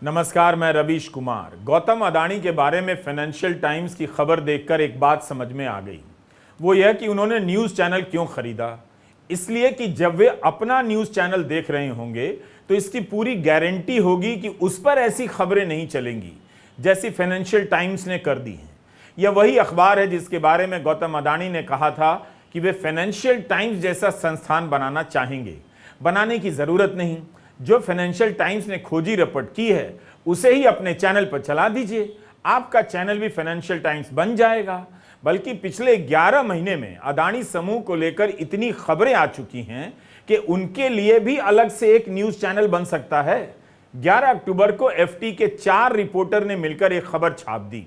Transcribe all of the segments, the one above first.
नमस्कार, मैं रवीश कुमार। गौतम अडानी के बारे में फाइनेंशियल टाइम्स की खबर देखकर एक बात समझ में आ गई। वो यह कि उन्होंने न्यूज़ चैनल क्यों खरीदा। इसलिए कि जब वे अपना न्यूज़ चैनल देख रहे होंगे तो इसकी पूरी गारंटी होगी कि उस पर ऐसी खबरें नहीं चलेंगी जैसी फाइनेंशियल टाइम्स ने कर दी हैं। यह वही अखबार है जिसके बारे में गौतम अडानी ने कहा था कि वे फाइनेंशियल टाइम्स जैसा संस्थान बनाना चाहेंगे। बनाने की ज़रूरत नहीं, जो फाइनेंशियल टाइम्स ने खोजी रिपोर्ट की है उसे ही अपने चैनल पर चला दीजिए, आपका चैनल भी फाइनेंशियल टाइम्स बन जाएगा। बल्कि पिछले 11 महीने में अडानी समूह को लेकर इतनी खबरें आ चुकी हैं कि उनके लिए भी अलग से एक न्यूज़ चैनल बन सकता है। 11 अक्टूबर को एफटी के 4 रिपोर्टर ने मिलकर एक खबर छाप दी।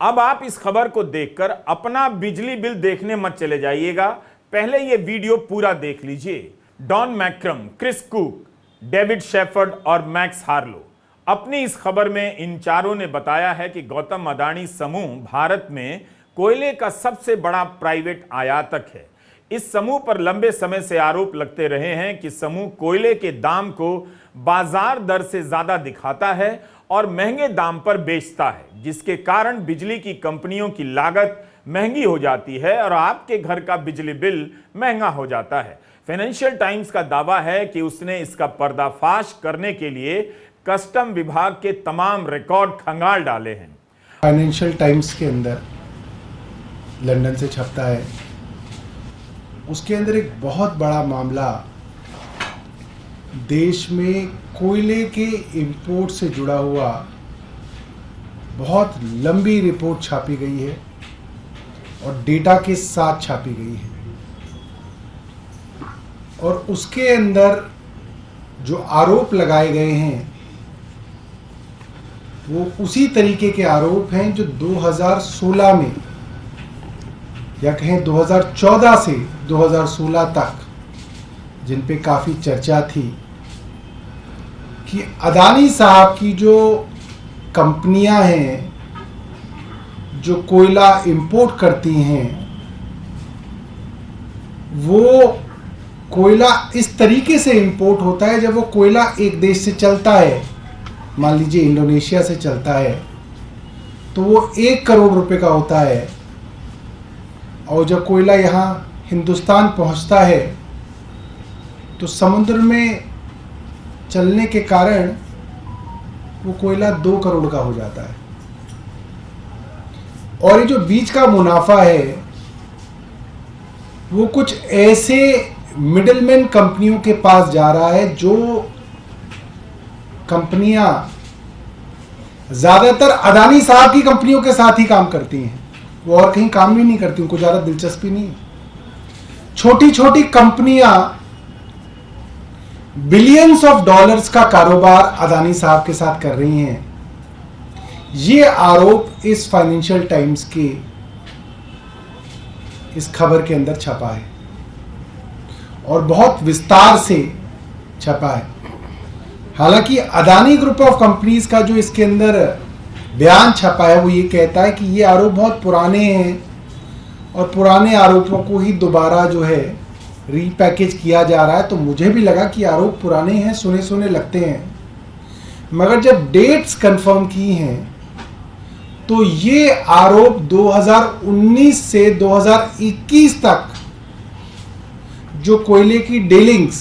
अब आप इस खबर को देखकर अपना बिजली बिल देखने मत चले जाइएगा, पहले ये वीडियो पूरा देख लीजिए। Don McCrum, Chris Cook, David Shepherd और मैक्स हार्लो। अपनी इस खबर में इन चारों ने बताया है कि गौतम अडानी समूह भारत में कोयले का सबसे बड़ा प्राइवेट आयातक है। इस समूह पर लंबे समय से आरोप लगते रहे हैं कि समूह कोयले के दाम को बाजार दर से ज्यादा दिखाता है और महंगे दाम पर बेचता है, जिसके कारण बिजली की कंपनियों की लागत महंगी हो जाती है और आपके घर का बिजली बिल महंगा हो जाता है। फाइनेंशियल टाइम्स का दावा है कि उसने इसका पर्दाफाश करने के लिए कस्टम विभाग के तमाम रिकॉर्ड खंगाल डाले हैं। फाइनेंशियल टाइम्स के अंदर लंदन से छपता है, उसके अंदर एक बहुत बड़ा मामला देश में कोयले के इंपोर्ट से जुड़ा हुआ बहुत लंबी रिपोर्ट छापी गई है और डेटा के साथ छापी गई है। और उसके अंदर जो आरोप लगाए गए हैं वो उसी तरीके के आरोप हैं जो 2016 में या कहें 2014 से 2016 तक जिन पे काफ़ी चर्चा थी कि अडानी साहब की जो कंपनियां हैं जो कोयला इंपोर्ट करती हैं वो कोयला इस तरीके से इंपोर्ट होता है, जब वो कोयला एक देश से चलता है, मान लीजिए इंडोनेशिया से चलता है, तो वो 1 करोड़ रुपए का होता है और जब कोयला यहाँ हिंदुस्तान पहुँचता है तो समुद्र में चलने के कारण वो कोयला 2 करोड़ का हो जाता है। और ये जो बीच का मुनाफा है वो कुछ ऐसे मिडिलमैन कंपनियों के पास जा रहा है जो कंपनियां ज्यादातर अडानी साहब की कंपनियों के साथ ही काम करती हैं, वो और कहीं काम भी नहीं करती, उनको ज्यादा दिलचस्पी नहीं है। छोटी छोटी कंपनियां बिलियंस ऑफ डॉलर्स का कारोबार अडानी साहब के साथ कर रही हैं। ये आरोप इस फाइनेंशियल टाइम्स के इस खबर के अंदर छपा है और बहुत विस्तार से छपा है। हालांकि अडानी ग्रुप ऑफ कंपनीज का जो इसके अंदर बयान छपा है वो ये कहता है कि ये आरोप बहुत पुराने हैं और पुराने आरोपों को ही दोबारा जो है रीपैकेज किया जा रहा है। तो मुझे भी लगा कि आरोप पुराने हैं, सुने सुने लगते हैं, मगर जब डेट्स कंफर्म की हैं तो ये आरोप 2019 से 2021 तक जो कोयले की डीलिंग्स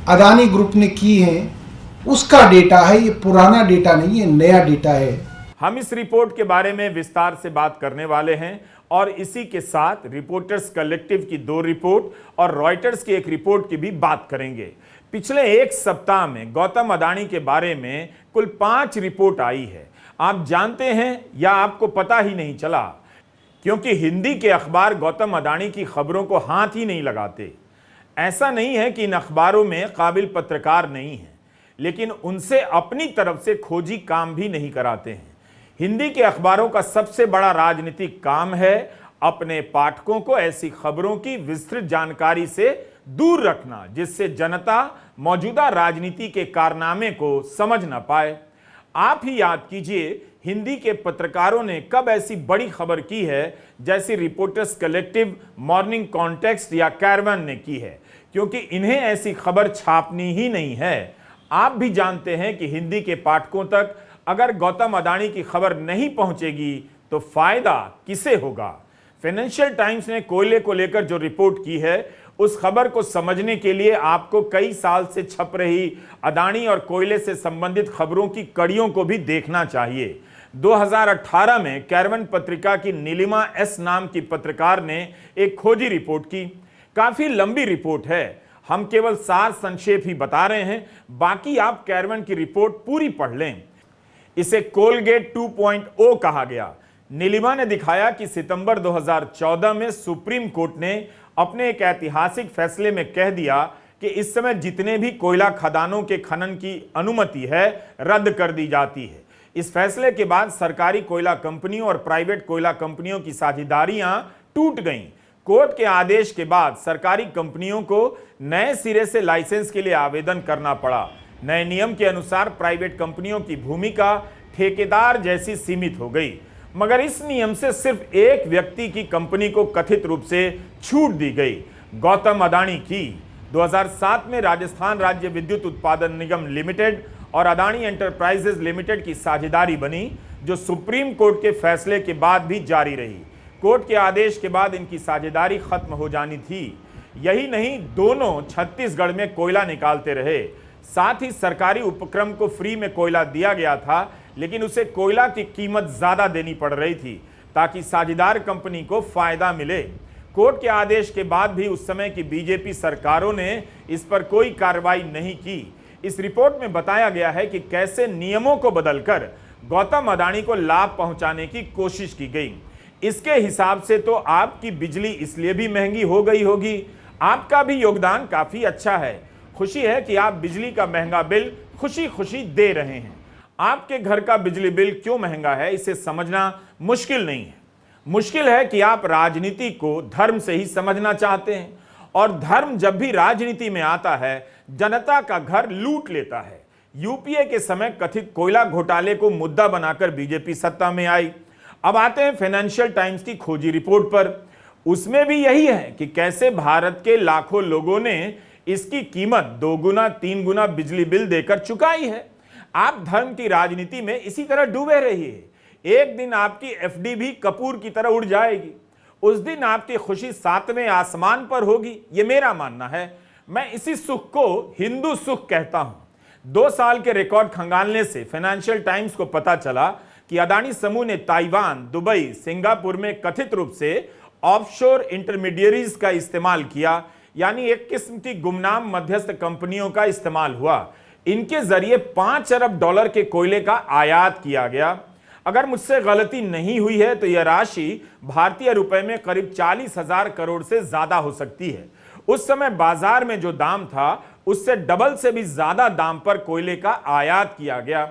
अडानी ग्रुप ने की हैं उसका डेटा है। ये पुराना डेटा नहीं है, नया डेटा है। हम इस रिपोर्ट के बारे में विस्तार से बात करने वाले हैं और इसी के साथ रिपोर्टर्स कलेक्टिव की 2 रिपोर्ट और रॉयटर्स की एक रिपोर्ट की भी बात करेंगे। पिछले 1 सप्ताह में गौतम अडानी के बारे में कुल 5 रिपोर्ट आई है। आप जानते हैं या आपको पता ही नहीं चला, क्योंकि हिंदी के अखबार गौतम अडानी की खबरों को हाथ ही नहीं लगाते। ऐसा नहीं है कि इन अखबारों में काबिल पत्रकार नहीं हैं, लेकिन उनसे अपनी तरफ से खोजी काम भी नहीं कराते हैं। हिंदी के अखबारों का सबसे बड़ा राजनीतिक काम है अपने पाठकों को ऐसी खबरों की विस्तृत जानकारी से दूर रखना जिससे जनता मौजूदा राजनीति के कारनामे को समझ ना पाए। आप ही याद कीजिए हिंदी के पत्रकारों ने कब ऐसी बड़ी खबर की है जैसी रिपोर्टर्स कलेक्टिव, मॉर्निंग कॉन्टेक्स्ट या कैरवन ने की है, क्योंकि इन्हें ऐसी खबर छापनी ही नहीं है। आप भी जानते हैं कि हिंदी के पाठकों तक अगर गौतम अडानी की खबर नहीं पहुंचेगी तो फायदा किसे होगा। फाइनेंशियल टाइम्स ने कोयले को लेकर जो रिपोर्ट की है उस खबर को समझने के लिए आपको कई साल से छप रही अडानी और कोयले से संबंधित खबरों की कड़ियों को भी देखना चाहिए। 2018 में कैरवन पत्रिका की नीलिमा एस नाम की पत्रकार ने एक खोजी रिपोर्ट की। काफी लंबी रिपोर्ट है, हम केवल सार संक्षेप ही बता रहे हैं, बाकी आप कैरवन की रिपोर्ट पूरी पढ़ लें। इसे कोलगेट 2.0 कहा गया। नीलिमा ने दिखाया कि सितंबर 2014 में सुप्रीम कोर्ट ने अपने एक ऐतिहासिक फैसले में कह दिया कि इस समय जितने भी कोयला खदानों के खनन की अनुमति है रद्द कर दी जाती है। इस फैसले के बाद सरकारी कोयला कंपनियों और प्राइवेट कोयला कंपनियों की साझेदारियां टूट गईं। कोर्ट के आदेश के बाद सरकारी कंपनियों को नए सिरे से लाइसेंस के लिए आवेदन करना पड़ा। नए नियम के अनुसार प्राइवेट कंपनियों की भूमिका ठेकेदार जैसी सीमित हो गई, मगर इस नियम से सिर्फ एक व्यक्ति की कंपनी को कथित रूप से छूट दी गई, गौतम अडानी की। 2007 में राजस्थान राज्य विद्युत उत्पादन निगम लिमिटेड और अडानी एंटरप्राइजेज लिमिटेड की साझेदारी बनी, जो सुप्रीम कोर्ट के फैसले के बाद भी जारी रही। कोर्ट के आदेश के बाद इनकी साझेदारी खत्म हो जानी थी। यही नहीं, दोनों छत्तीसगढ़ में कोयला निकालते रहे। साथ ही सरकारी उपक्रम को फ्री में कोयला दिया गया था, लेकिन उसे कोयला की कीमत ज्यादा देनी पड़ रही थी ताकि साझेदार कंपनी को फायदा मिले। कोर्ट के आदेश के बाद भी उस समय की बीजेपी सरकारों ने इस पर कोई कार्रवाई नहीं की। इस रिपोर्ट में बताया गया है कि कैसे नियमों को बदलकर गौतम अडानी को लाभ पहुंचाने की कोशिश की गई। इसके हिसाब से तो आपकी बिजली इसलिए भी महंगी हो गई होगी, आपका भी योगदान काफी अच्छा है। खुशी है कि आप बिजली का महंगा बिल खुशी खुशी दे रहे हैं। आपके घर का बिजली बिल क्यों महंगा है इसे समझना मुश्किल नहीं है। मुश्किल है कि आप राजनीति को धर्म से ही समझना चाहते हैं, और धर्म जब भी राजनीति में आता है जनता का घर लूट लेता है। यूपीए के समय कथित कोयला घोटाले को मुद्दा बनाकर बीजेपी सत्ता में आई। अब आते हैं फाइनेंशियल टाइम्स की खोजी रिपोर्ट पर। उसमें भी यही है कि कैसे भारत के लाखों लोगों ने इसकी कीमत 2 गुना 3 गुना बिजली बिल देकर चुकाई है। आप धर्म की राजनीति में इसी तरह डूबे रहिए, एक दिन आपकी एफडी भी कपूर की तरह उड़ जाएगी। उस दिन आपकी खुशी 7वें आसमान पर होगी, ये मेरा मानना है। मैं इसी सुख को हिंदू सुख कहता हूं। 2 साल के रिकॉर्ड खंगालने से फाइनेंशियल टाइम्स को पता चला कि अडानी समूह ने ताइवान, दुबई, सिंगापुर में कथित रूप से ऑफशोर इंटरमीडियरीज का इस्तेमाल किया, यानी एक किस्म की गुमनाम मध्यस्थ कंपनियों का इस्तेमाल हुआ। इनके जरिए $5 अरब के कोयले का आयात किया गया। अगर मुझसे गलती नहीं हुई है तो यह राशि भारतीय रुपए में करीब 40,000 करोड़ से ज्यादा हो सकती है। उस समय बाजार में जो दाम था उससे डबल से भी ज्यादा दाम पर कोयले का आयात किया गया।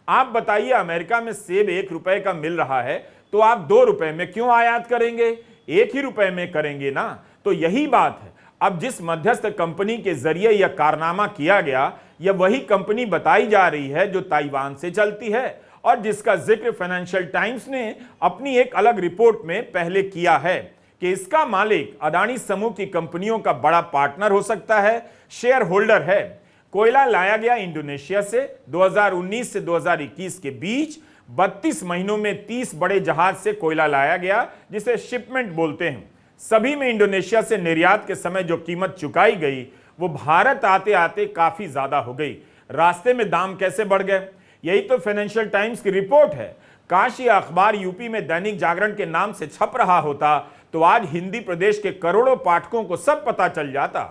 आप बताइए, अमेरिका में सेब 1 रुपए का मिल रहा है तो आप 2 रुपए में क्यों आयात करेंगे? 1 ही रुपए में करेंगे ना। तो यही बात है। अब जिस मध्यस्थ कंपनी के जरिए यह कारनामा किया गया, यह वही कंपनी बताई जा रही है जो ताइवान से चलती है और जिसका जिक्र फाइनेंशियल टाइम्स ने अपनी एक अलग रिपोर्ट में पहले किया है कि इसका मालिक अडानी समूह की कंपनियों का बड़ा पार्टनर हो सकता है, शेयर होल्डर है। कोयला लाया गया इंडोनेशिया से। 2019 से 2021 के बीच 32 महीनों में 30 बड़े जहाज से कोयला लाया गया, जिसे शिपमेंट बोलते हैं। सभी में इंडोनेशिया से निर्यात के समय जो कीमत चुकाई गई वो भारत आते आते काफी ज्यादा हो गई। रास्ते में दाम कैसे बढ़ गए, यही तो फाइनेंशियल टाइम्स की रिपोर्ट है। काश ये अखबार यूपी में दैनिक जागरण के नाम से छप रहा होता तो आज हिंदी प्रदेश के करोड़ों पाठकों को सब पता चल जाता।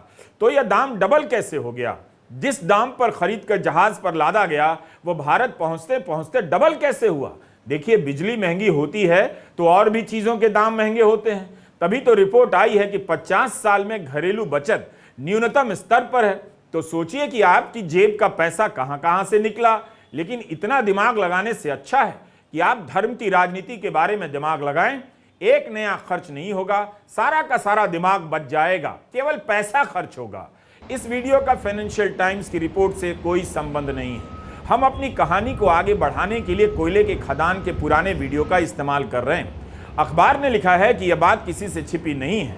तो यह दाम डबल कैसे हो गया? जिस दाम पर खरीद कर जहाज पर लादा गया वो भारत पहुंचते पहुंचते डबल कैसे हुआ? देखिए, बिजली महंगी होती है तो और भी चीजों के दाम महंगे होते हैं। तभी तो रिपोर्ट आई है कि 50 साल में घरेलू बचत न्यूनतम स्तर पर है। तो सोचिए कि आपकी जेब का पैसा कहां कहां से निकला। लेकिन इतना दिमाग लगाने से अच्छा है कि आप धर्म की राजनीति के बारे में दिमाग लगाएं। एक नया खर्च नहीं होगा, सारा का सारा दिमाग बच जाएगा, केवल पैसा खर्च होगा। इस वीडियो का फाइनेंशियल टाइम्स की रिपोर्ट से कोई संबंध नहीं है। हम अपनी कहानी को आगे बढ़ाने के लिए कोयले के खदान के पुराने वीडियो का इस्तेमाल कर रहे हैं। अखबार ने लिखा है कि यह बात किसी से छिपी नहीं है।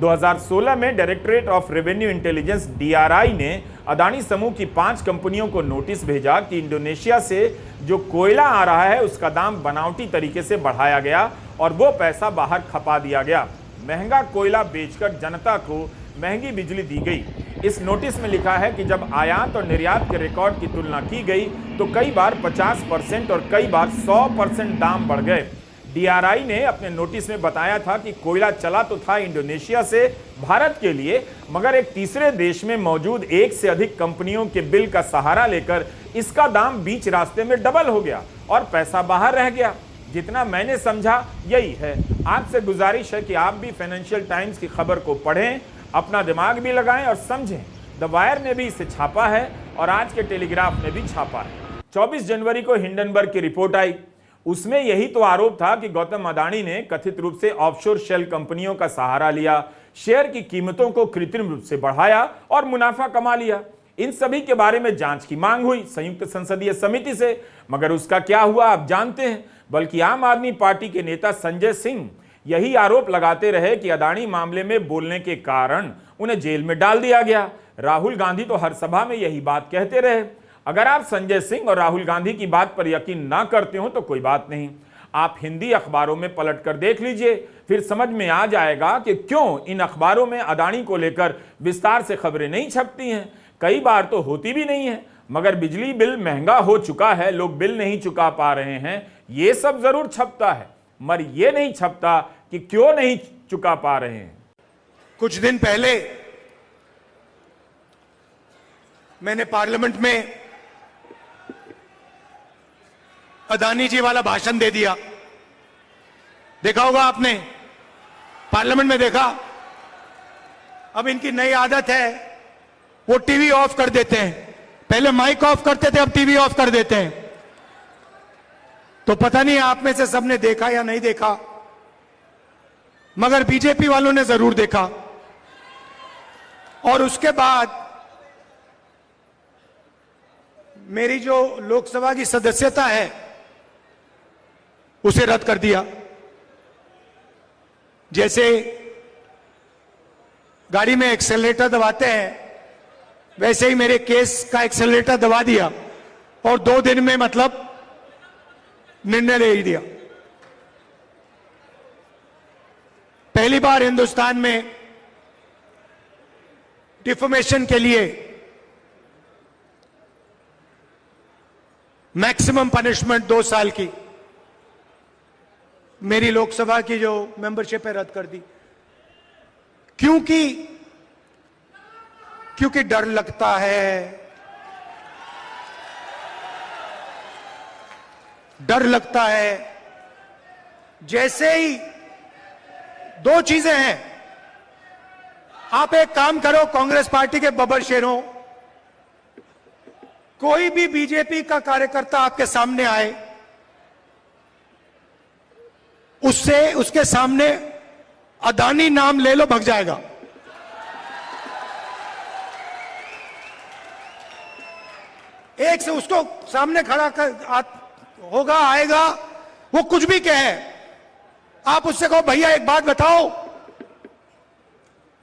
2016 में directorate of revenue intelligence DRI ने अदानी समूह की 5 कंपनियों को नोटिस भेजा कि इंडोनेशिया से जो कोयला आ रहा है उसका दाम बनावटी तरीके से बढ़ाया गया और वो पैसा बाहर खपा दिया गया। महंगा कोयला बेचकर जनता को महंगी बिजली दी गई। इस नोटिस में लिखा है कि जब आयात और निर्यात के रिकॉर्ड की तुलना की गई तो कई बार 50% और कई बार 100% दाम बढ़ गए। DRI ने अपने नोटिस में बताया था कि कोयला चला तो था इंडोनेशिया से भारत के लिए, मगर एक तीसरे देश में मौजूद एक से अधिक कंपनियों के बिल का सहारा लेकर इसका दाम बीच रास्ते में डबल हो गया और पैसा बाहर रह गया। जितना मैंने समझा यही है। आपसे गुजारिश है कि आप भी फाइनेंशियल टाइम्स की खबर को पढ़ें, अपना दिमाग भी लगाएं और समझें। द वायर ने भी इसे छापा है और आज के टेलीग्राफ ने भी छापा है। 24 जनवरी को हिंडनबर्ग की रिपोर्ट आई। उसमें यही तो आरोप था कि गौतम अडानी ने कथित रूप से ऑफशोर शेल कंपनियों का सहारा लिया, शेयर की कीमतों को कृत्रिम रूप से बढ़ाया और मुनाफा कमा लिया। इन सभी के बारे में जांच की मांग हुई संयुक्त संसदीय समिति से, मगर उसका क्या हुआ आप जानते हैं। बल्कि आम आदमी पार्टी के नेता संजय सिंह यही आरोप लगाते रहे कि अडानी मामले में बोलने के कारण उन्हें जेल में डाल दिया गया। राहुल गांधी तो हर सभा में यही बात कहते रहे। अगर आप संजय सिंह और राहुल गांधी की बात पर यकीन ना करते हो तो कोई बात नहीं, आप हिंदी अखबारों में पलट कर देख लीजिए, फिर समझ में आ जाएगा कि क्यों इन अखबारों में अडानी को लेकर विस्तार से खबरें नहीं छपती हैं। कई बार तो होती भी नहीं है, मगर बिजली बिल महंगा हो चुका है, लोग बिल नहीं चुका पा रहे हैं, ये सब जरूर छपता है, मगर ये नहीं छपता कि क्यों नहीं चुका पा रहे हैं। कुछ दिन पहले मैंने पार्लियामेंट में अडानी जी वाला भाषण दे दिया। देखा होगा आपने, पार्लियामेंट में देखा। अब इनकी नई आदत है, वो टीवी ऑफ कर देते हैं। पहले माइक ऑफ करते थे, अब टीवी ऑफ कर देते हैं। तो पता नहीं आप में से सबने देखा या नहीं देखा, मगर बीजेपी वालों ने जरूर देखा। और उसके बाद मेरी जो लोकसभा की सदस्यता है उसे रद्द कर दिया। जैसे गाड़ी में एक्सेलरेटर दबाते हैं, वैसे ही मेरे केस का एक्सेलरेटर दबा दिया और 2 दिन में मतलब निर्णय ले दिया। पहली बार हिंदुस्तान में डिफॉर्मेशन के लिए मैक्सिमम पनिशमेंट 2 साल की मेरी लोकसभा की जो मेंबरशिप है रद्द कर दी। क्योंकि डर लगता है, डर लगता है। जैसे ही 2 चीजें हैं, आप एक काम करो, कांग्रेस पार्टी के बब्बर शेरों, कोई भी बीजेपी का कार्यकर्ता आपके सामने आए, उसके सामने अडानी नाम ले लो, भग जाएगा। एक से उसको सामने खड़ा होगा, आएगा, वो कुछ भी कहे, आप उससे कहो भैया एक बात बताओ,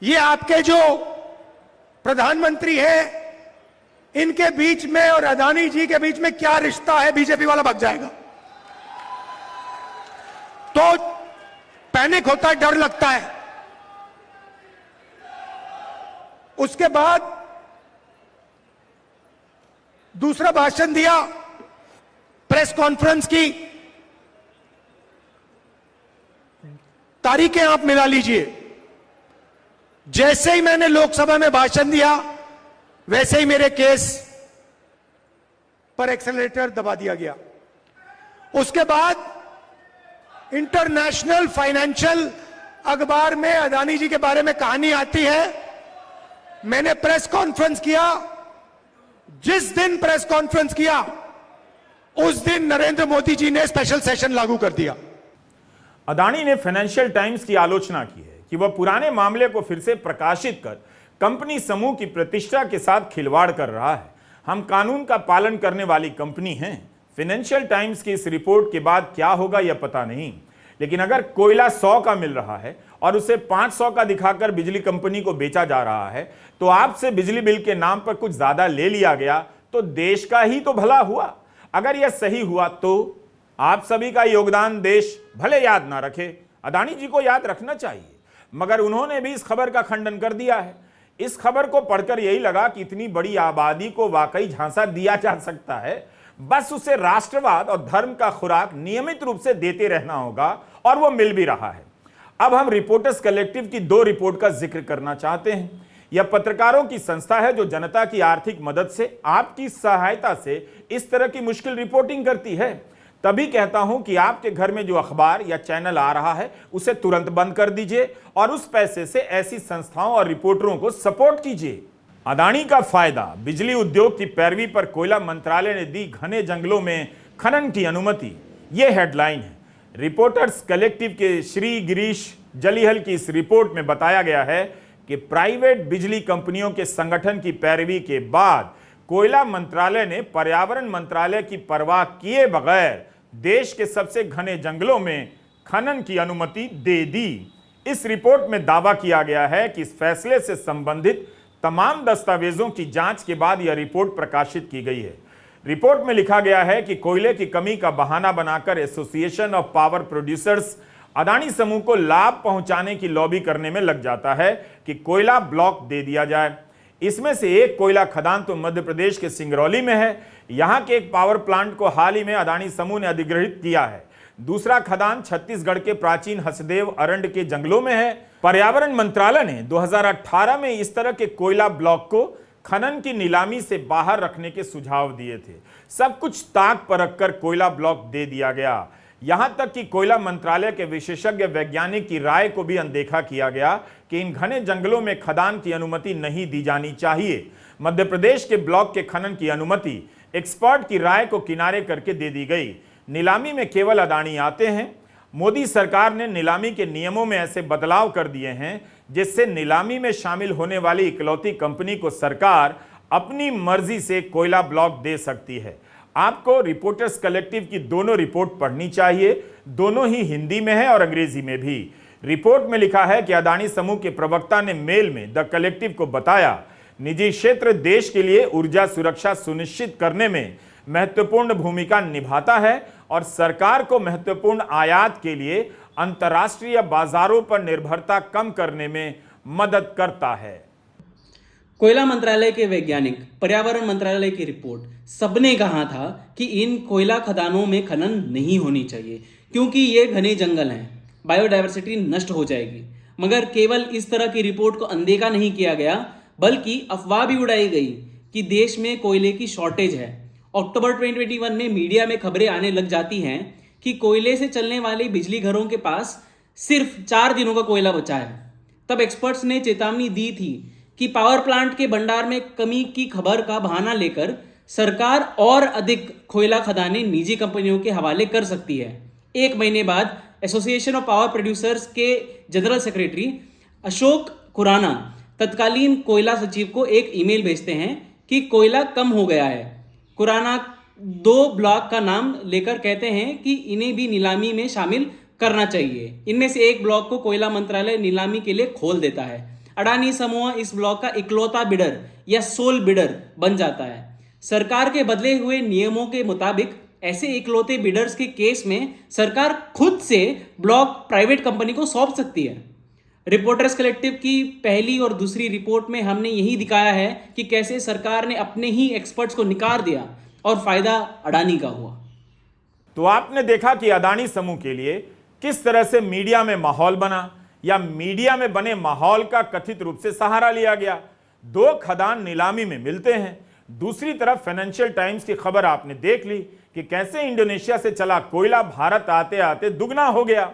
ये आपके जो प्रधानमंत्री है इनके बीच में और अडानी जी के बीच में क्या रिश्ता है, बीजेपी वाला भग जाएगा। तो पैनिक होता है, डर लगता है। उसके बाद दूसरा भाषण दिया, प्रेस कॉन्फ्रेंस की तारीखें आप मिला लीजिए। जैसे ही मैंने लोकसभा में भाषण दिया, वैसे ही मेरे केस पर एक्सेलरेटर दबा दिया गया। उसके बाद इंटरनेशनल फाइनेंशियल अखबार में अडानी जी के बारे में कहानी आती है। मैंने प्रेस कॉन्फ्रेंस किया। जिस दिन प्रेस कॉन्फ्रेंस किया उस दिन नरेंद्र मोदी जी ने स्पेशल सेशन लागू कर दिया। अडानी ने फाइनेंशियल टाइम्स की आलोचना की है कि वह पुराने मामले को फिर से प्रकाशित कर कंपनी समूह की प्रतिष्ठा के साथ खिलवाड़ कर रहा है। हम कानून का पालन करने वाली कंपनी हैं। फाइनेंशियल टाइम्स की इस रिपोर्ट के बाद क्या होगा यह पता नहीं, लेकिन अगर कोयला 100 का मिल रहा है और उसे 500 का दिखाकर बिजली कंपनी को बेचा जा रहा है, तो आपसे बिजली बिल के नाम पर कुछ ज्यादा ले लिया गया तो देश का ही तो भला हुआ। अगर यह सही हुआ तो आप सभी का योगदान देश भले याद ना रखे, अदानी जी को याद रखना चाहिए, मगर उन्होंने भी इस खबर का खंडन कर दिया है। इस खबर को पढ़कर यही लगा कि इतनी बड़ी आबादी को वाकई झांसा दिया जा सकता है, बस उसे राष्ट्रवाद और धर्म का खुराक नियमित रूप से देते रहना होगा, और वो मिल भी रहा है। अब हम रिपोर्टर्स कलेक्टिव की 2 रिपोर्ट का जिक्र करना चाहते हैं। यह पत्रकारों की संस्था है जो जनता की आर्थिक मदद से, आपकी सहायता से इस तरह की मुश्किल रिपोर्टिंग करती है। तभी कहता हूं कि आपके घर में जो अखबार या चैनल आ रहा है उसे तुरंत बंद कर दीजिए और उस पैसे से ऐसी संस्थाओं और रिपोर्टरों को सपोर्ट कीजिए। अदानी का फायदा, बिजली उद्योग की पैरवी पर कोयला मंत्रालय ने दी घने जंगलों में खनन की अनुमति, यह हेडलाइन है। रिपोर्टर्स कलेक्टिव के श्री गिरीश जलीहल की इस रिपोर्ट में बताया गया है कि प्राइवेट बिजली कंपनियों के संगठन की पैरवी के बाद कोयला मंत्रालय ने पर्यावरण मंत्रालय की परवाह किए बगैर देश के सबसे घने जंगलों में खनन की अनुमति दे दी। इस रिपोर्ट में दावा किया गया है कि इस फैसले से संबंधित तमाम दस्तावेजों की जांच के बाद यह रिपोर्ट प्रकाशित की गई है। रिपोर्ट में लिखा गया है कि कोयले की कमी का बहाना बनाकर association of power producers Adani समूह को लाभ पहुंचाने की लॉबी करने में लग जाता है कि कोयला ब्लॉक दे दिया जाए। इसमें से एक कोयला खदान तो मध्य प्रदेश के सिंगरौली में है। यहां के एक पावर प्लांट को हाल ही में अदानी समूह ने अधिग्रहित किया है। दूसरा खदान छत्तीसगढ़ के प्राचीन हसदेव अरंड के जंगलों में है। पर्यावरण मंत्रालय ने 2018 में इस तरह के कोयला ब्लॉक को खनन की नीलामी से बाहर रखने के सुझाव दिए थे। सब कुछ ताक परख कर कोयला ब्लॉक दे दिया गया। यहां तक कि कोयला मंत्रालय के विशेषज्ञ वैज्ञानिक की राय को भी अनदेखा किया गया कि इन घने जंगलों में खदान की अनुमति नहीं दी जानी चाहिए। मध्य प्रदेश के ब्लॉक के खनन की अनुमति एक्सपर्ट की राय को किनारे करके दे दी गई। नीलामी में केवल अदानी आते हैं। मोदी सरकार ने नीलामी के नियमों में ऐसे बदलाव कर दिए हैं जिससे नीलामी में शामिल होने वाली इकलौती कंपनी को सरकार अपनी मर्जी से कोयला ब्लॉक दे सकती है। आपको रिपोर्टर्स कलेक्टिव की दोनों रिपोर्ट पढ़नी चाहिए, दोनों ही हिंदी में है और अंग्रेजी में भी। रिपोर्ट में लिखा है कि अदानी समूह के प्रवक्ता ने मेल में द कलेक्टिव को बताया, निजी क्षेत्र देश के लिए ऊर्जा सुरक्षा सुनिश्चित करने में महत्वपूर्ण भूमिका निभाता है और सरकार को महत्वपूर्ण आयात के लिए अंतर्राष्ट्रीय बाजारों पर निर्भरता कम करने में मदद करता है। कोयला मंत्रालय के वैज्ञानिक, पर्यावरण मंत्रालय की रिपोर्ट, सबने कहा था कि इन कोयला खदानों में खनन नहीं होनी चाहिए क्योंकि ये घने जंगल हैं, बायोडायवर्सिटी नष्ट हो जाएगी। मगर केवल इस तरह की रिपोर्ट को अनदेखा नहीं किया गया, बल्कि अफवाह भी उड़ाई गई कि देश में कोयले की शॉर्टेज है। अक्टूबर 2021 में मीडिया में खबरें आने लग जाती हैं कि कोयले से चलने वाले बिजली घरों के पास सिर्फ 4 दिनों का कोयला बचा है। तब एक्सपर्ट्स ने चेतावनी दी थी कि पावर प्लांट के भंडार में कमी की खबर का बहाना लेकर सरकार और अधिक कोयला खदानें निजी कंपनियों के हवाले कर सकती है। 1 महीने बाद एसोसिएशन ऑफ पावर प्रोड्यूसर्स के जनरल सेक्रेटरी अशोक खुराना तत्कालीन कोयला सचिव को एक ईमेल भेजते हैं कि कोयला कम हो गया है। खुराना 2 ब्लॉक का नाम लेकर कहते हैं कि इन्हें भी नीलामी में शामिल करना चाहिए। इनमें से एक ब्लॉक को कोयला मंत्रालय नीलामी के लिए खोल देता है। अडानी समूह इस ब्लॉक का इकलौता बिडर या सोल बिडर बन जाता है। सरकार के बदले हुए नियमों के मुताबिक ऐसे इकलौते बिडर्स के केस में सरकार खुद से ब्लॉक प्राइवेट कंपनी को सौंप सकती है। रिपोर्टर्स कलेक्टिव की पहली और दूसरी रिपोर्ट में हमने यही दिखाया है कि कैसे सरकार ने अपने ही एक्सपर्ट्स को निकार दिया और फायदा अडानी का हुआ। तो आपने देखा कि अदानी समूह के लिए किस तरह से मीडिया में माहौल बना या मीडिया में बने माहौल का कथित रूप से सहारा लिया गया। 2 खदान नीलामी में मिलते हैं। दूसरी तरफ फाइनेंशियल टाइम्स की खबर आपने देख ली कि कैसे इंडोनेशिया से चला कोयला भारत आते आते दुगना हो गया।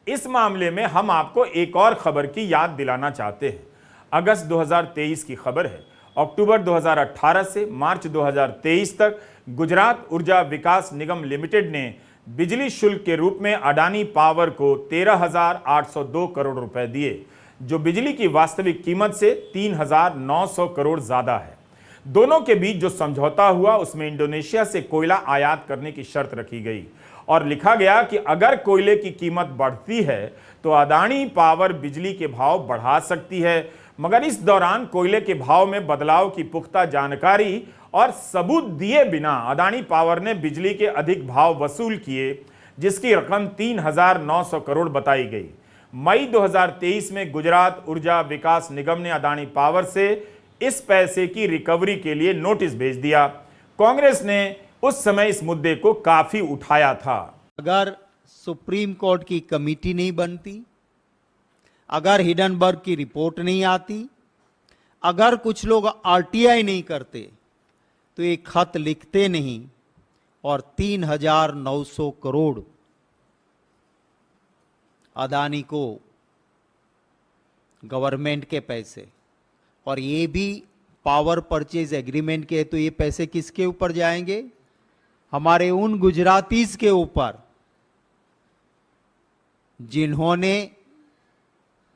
इस मामले में हम आपको एक और खबर की याद दिलाना चाहते हैं। अगस्त 2023 की खबर है। अक्टूबर 2018 से मार्च 2023 तक गुजरात ऊर्जा विकास निगम लिमिटेड ने बिजली शुल्क के रूप में अडानी पावर को 13,802 करोड़ रुपए दिए, जो बिजली की वास्तविक कीमत से 3,900 करोड़ ज्यादा है। दोनों के बीच जो समझौता हुआ उसमें इंडोनेशिया से कोयला आयात करने की शर्त रखी गई और लिखा गया कि अगर कोयले की कीमत बढ़ती है तो अदानी पावर बिजली के भाव बढ़ा सकती है, मगर इस दौरान कोयले के भाव में बदलाव की पुख्ता जानकारी और सबूत दिए बिना अदानी पावर ने बिजली के अधिक भाव वसूल किए, जिसकी रकम 3,900 करोड़ बताई गई। मई 2023 में गुजरात ऊर्जा विकास निगम ने अदानी पावर से इस पैसे की रिकवरी के लिए नोटिस भेज दिया। कांग्रेस ने उस समय इस मुद्दे को काफी उठाया था। अगर सुप्रीम कोर्ट की कमेटी नहीं बनती, अगर हिडनबर्ग की रिपोर्ट नहीं आती, अगर कुछ लोग आरटीआई नहीं करते तो ये खत लिखते नहीं और 3,900 करोड़ अदानी को गवर्नमेंट के पैसे, और ये भी पावर परचेज एग्रीमेंट के, तो ये पैसे किसके ऊपर जाएंगे? हमारे उन गुजरातीज के ऊपर जिन्होंने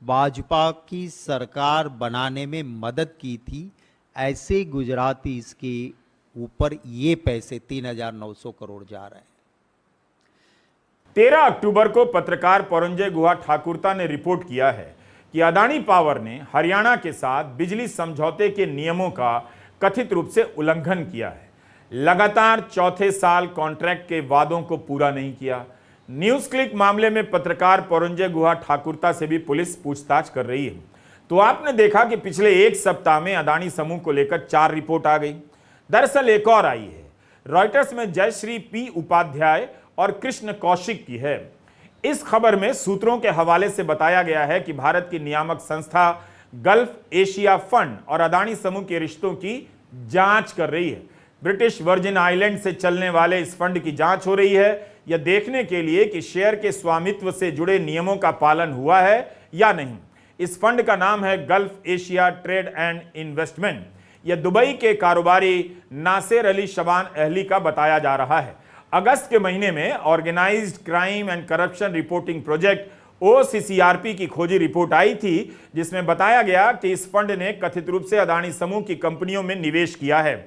भाजपा की सरकार बनाने में मदद की थी। ऐसे गुजरातीज के ऊपर ये पैसे 3,900 करोड़ जा रहे हैं। 13 अक्टूबर को पत्रकार परंजय गुहा ठाकुरता ने रिपोर्ट किया है कि अदानी पावर ने हरियाणा के साथ बिजली समझौते के नियमों का कथित रूप से उल्लंघन किया है। लगातार चौथे साल कॉन्ट्रैक्ट के वादों को पूरा नहीं किया। न्यूज क्लिक मामले में पत्रकार परंजय गुहा ठाकुरता से भी पुलिस पूछताछ कर रही है। तो आपने देखा कि पिछले एक सप्ताह में अदानी समूह को लेकर 4 रिपोर्ट आ गई। दरअसल एक और आई है, रॉयटर्स में जयश्री पी उपाध्याय और कृष्ण कौशिक की है। इस खबर में सूत्रों के हवाले से बताया गया है कि भारत की नियामक संस्था गल्फ एशिया फंड और अदानी समूह के रिश्तों की जांच कर रही है। ब्रिटिश वर्जिन आइलैंड से चलने वाले इस फंड की जांच हो रही है यह देखने के लिए कि शेयर के स्वामित्व से जुड़े नियमों का पालन हुआ है या नहीं। इस फंड का नाम है gulf Asia trade and investment. यह दुबई के कारोबारी नासिर अली शबान अहली का बताया जा रहा है। अगस्त के महीने में organised crime and corruption reporting project OCCRP की खोजी रिपोर्ट आई थी, जिसमें बताया गया कि इस फंड ने कथित रूप से अदानी समूह की कंपनियों में निवेश किया है।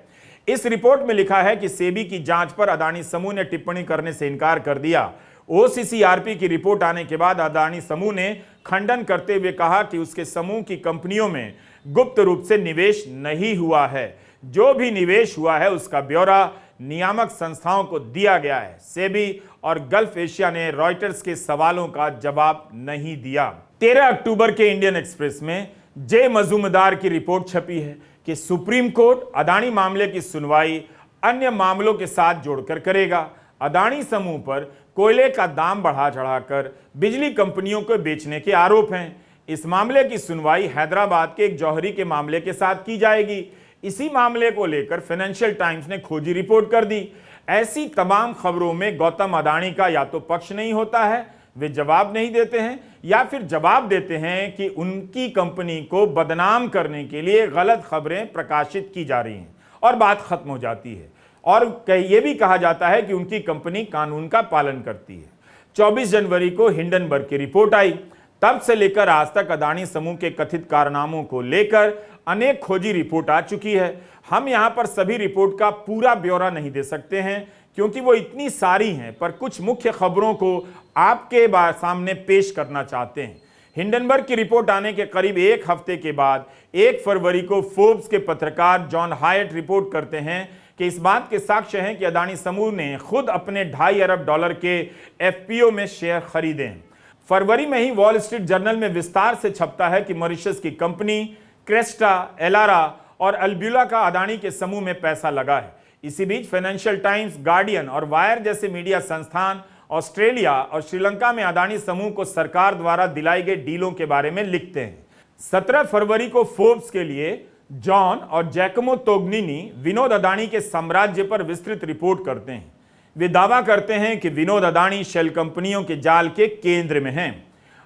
इस रिपोर्ट में लिखा है कि सेबी की जांच पर अदानी समूह ने टिप्पणी करने से इनकार कर दिया। OCCRP की रिपोर्ट आने के बाद अदानी समूह ने खंडन करते हुए कहा कि उसके समूह की कंपनियों में गुप्त रूप से निवेश नहीं हुआ है। जो भी निवेश हुआ है उसका ब्यौरा नियामक संस्थाओं को दिया गया है। सेबी और गल्फ एशिया ने रॉयटर्स के सवालों का जवाब नहीं दिया। 13 अक्टूबर के इंडियन एक्सप्रेस में जे मजूमदार की रिपोर्ट छपी है कि सुप्रीम कोर्ट अदानी मामले की सुनवाई अन्य मामलों के साथ जोड़कर करेगा। अदानी समूह पर कोयले का दाम बढ़ा चढ़ाकर बिजली कंपनियों को बेचने के आरोप हैं। इस मामले की सुनवाई हैदराबाद के एक जौहरी के मामले के साथ की जाएगी। इसी मामले को लेकर फाइनेंशियल टाइम्स ने खोजी रिपोर्ट कर दी। ऐसी तमाम खबरों में गौतम अदानी का या तो पक्ष नहीं होता है, वे जवाब नहीं देते हैं, या फिर जवाब देते हैं कि उनकी कंपनी को बदनाम करने के लिए गलत खबरें प्रकाशित की जा रही हैं और बात खत्म हो जाती है। और यह भी कहा जाता है कि उनकी कंपनी कानून का पालन करती है। 24 जनवरी को हिंडनबर्ग की रिपोर्ट आई। तब से लेकर आज तक अदानी समूह के कथित कारनामों को लेकर अनेक खोजी रिपोर्ट आ चुकी है। हम यहां पर सभी रिपोर्ट का पूरा ब्यौरा नहीं दे सकते हैं क्योंकि वो इतनी सारी हैं, पर कुछ मुख्य खबरों को आपके सामने पेश करना चाहते हैं। हिंडनबर्ग की रिपोर्ट आने के करीब एक हफ्ते के बाद 1 फरवरी को फोर्ब्स के पत्रकार जॉन हायट रिपोर्ट करते हैं कि इस बात के साक्ष्य हैं कि अदानी समूह ने खुद अपने $2.5 अरब के FPO में शेयर खरीदे हैं। फरवरी में ही वॉल स्ट्रीट जर्नल में विस्तार से छपता है कि मॉरिशस की कंपनी क्रेस्टा, एलारा और अल्ब्यूला का अदानी के समूह में पैसा लगा है। इसी बीच फाइनेंशियल टाइम्स, गार्डियन और वायर जैसे मीडिया संस्थान ऑस्ट्रेलिया और श्रीलंका में अदानी समूह को सरकार द्वारा दिलाई गई डीलों के बारे में लिखते हैं। 17 फरवरी को फोर्ब्स के लिए जॉन और जैकमो तोगनिनी विनोद अदानी के साम्राज्य पर विस्तृत रिपोर्ट करते हैं। वे दावा करते हैं कि विनोद अदानी शेल कंपनियों के जाल के केंद्र में हैं।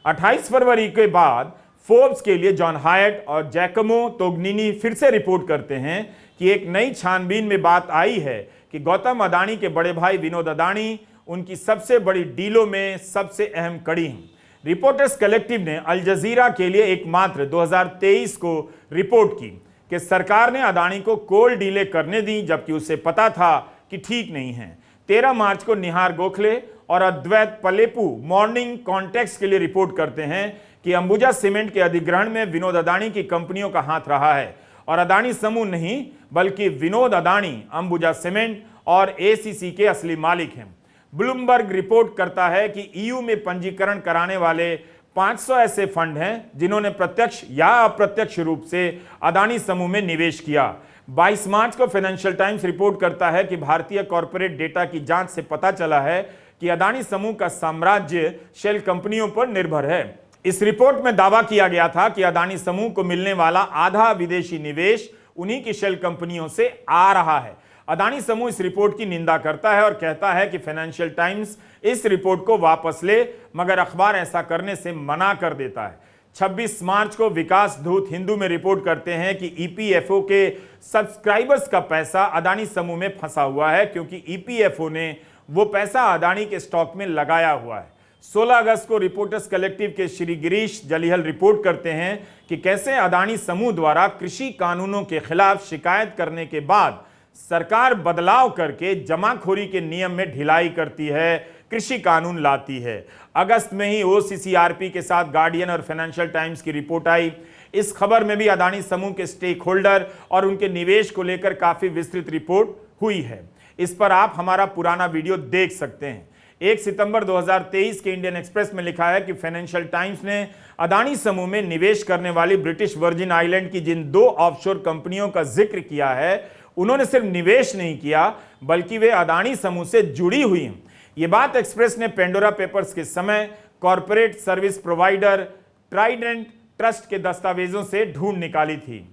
28 फरवरी के बाद फोर्ब्स के लिए जॉन हायट और जैकमो तोगनिनी फिर से रिपोर्ट करते हैं कि एक नई छानबीन में बात आई है कि गौतम अदानी के बड़े भाई विनोद अदानी उनकी सबसे बड़ी डीलों में सबसे अहम कड़ी हैं। रिपोर्टर्स कलेक्टिव ने अल जजीरा के लिए एकमात्र 2023 को रिपोर्ट की। कि सरकार ने अदानी को कोल डीले करने दी, जबकि उसे पता था कि ठीक नहीं है। 13 मार्च को निहार गोखले और अद्वैत पलेपू मॉर्निंग कॉन्टेक्स्ट के लिए रिपोर्ट करते हैं कि अंबुजा सीमेंट के अधिग्रहण में विनोद अदानी की कंपनियों का हाथ रहा है और अदानी समूह नहीं बल्कि विनोद अदानी अंबुजा सीमेंट और एसीसी के असली मालिक हैं। ब्लूमबर्ग रिपोर्ट करता है कि ईयू में पंजीकरण कराने वाले 500 ऐसे फंड हैं जिन्होंने प्रत्यक्ष या अप्रत्यक्ष रूप से अदानी समूह में निवेश किया। 22 मार्च को फाइनेंशियल टाइम्स रिपोर्ट करता है कि भारतीय कॉर्पोरेट डेटा की जांच से पता चला है कि अदानी समूह का साम्राज्य शेल कंपनियों पर निर्भर है। इस रिपोर्ट में दावा किया गया था कि अदानी समूह को मिलने वाला आधा विदेशी निवेश उन्हीं की शेल कंपनियों से आ रहा है। अदानी समूह इस रिपोर्ट की निंदा करता है और कहता है कि फाइनेंशियल टाइम्स इस रिपोर्ट को वापस ले, मगर अखबार ऐसा करने से मना कर देता है। 26 मार्च को विकास दूत हिंदू में रिपोर्ट करते हैं कि ईपीएफओ के सब्सक्राइबर्स का पैसा अदानी समूह में फंसा हुआ है, क्योंकि ईपीएफओ ने वो पैसा अदानी के स्टॉक में लगाया हुआ है। 16 अगस्त को रिपोर्टर्स कलेक्टिव के श्री गिरीश जलिहल रिपोर्ट करते हैं कि कैसे अदानी समूह द्वारा कृषि कानूनों के खिलाफ शिकायत करने के बाद सरकार बदलाव करके जमाखोरी के नियम में ढिलाई करती है, कृषि कानून लाती है। अगस्त में ही ओसीसीआरपी के साथ गार्डियन और फाइनेंशियल टाइम्स की रिपोर्ट आई। इस खबर में भी अदानी समूह के स्टेक होल्डर और उनके निवेश को लेकर काफी विस्तृत रिपोर्ट हुई है। इस पर आप हमारा पुराना वीडियो देख सकते हैं। 1 सितंबर 2023 के इंडियन एक्सप्रेस में लिखा है कि फाइनेंशियल टाइम्स ने अदानी समूह में निवेश करने वाली ब्रिटिश वर्जिन आइलैंड की जिन 2 ऑफशोर कंपनियों का जिक्र किया है, उन्होंने सिर्फ निवेश नहीं किया बल्कि वे अदानी समूह से जुड़ी हुई हैं। यह बात एक्सप्रेस ने पेंडोरा पेपर्स के समय corporate service provider Trident trust के दस्तावेजों से ढूंढ निकाली थी।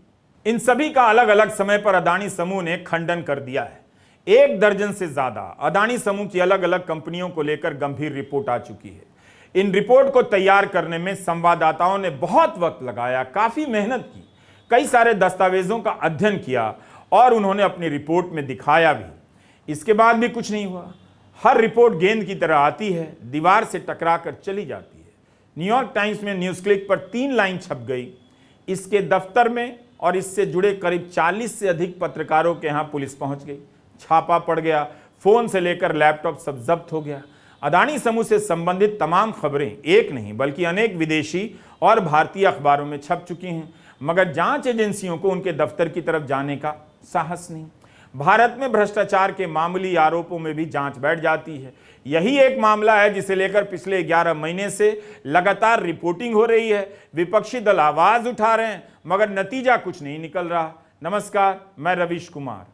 इन सभी का अलग अलग समय पर अदानी समूह ने खंडन कर दिया है। 1 दर्जन से ज्यादा अदानी समूह की अलग अलग कंपनियों को लेकर गंभीर रिपोर्ट आ चुकी है। इन रिपोर्ट को तैयार करने में संवाददाताओं ने बहुत वक्त लगाया, काफी मेहनत की, कई सारे दस्तावेजों का अध्ययन किया और उन्होंने अपनी रिपोर्ट में दिखाया भी। इसके बाद भी कुछ नहीं हुआ। हर रिपोर्ट गेंद की तरह आती है, दीवार से टकरा कर चली जाती है। न्यूयॉर्क टाइम्स में न्यूज क्लिक पर 3 लाइन छप गई। इसके दफ्तर में और इससे जुड़े करीब 40 से अधिक पत्रकारों के यहां पुलिस पहुंच गई। छापा पड़ गया, फोन से लेकर लैपटॉप सब जब्त हो गया। अदानी समूह से संबंधित तमाम खबरें एक नहीं बल्कि अनेक विदेशी और भारतीय अखबारों में छप चुकी हैं, मगर जांच एजेंसियों को उनके दफ्तर की तरफ जाने का साहस नहीं। भारत में भ्रष्टाचार के मामूली आरोपों में भी जांच बैठ जाती है। यही एक मामला है जिसे लेकर पिछले 11 महीने से लगातार रिपोर्टिंग हो रही है। विपक्षी दल आवाज उठा रहे हैं, मगर नतीजा कुछ नहीं निकल रहा। नमस्कार, मैं रवीश कुमार।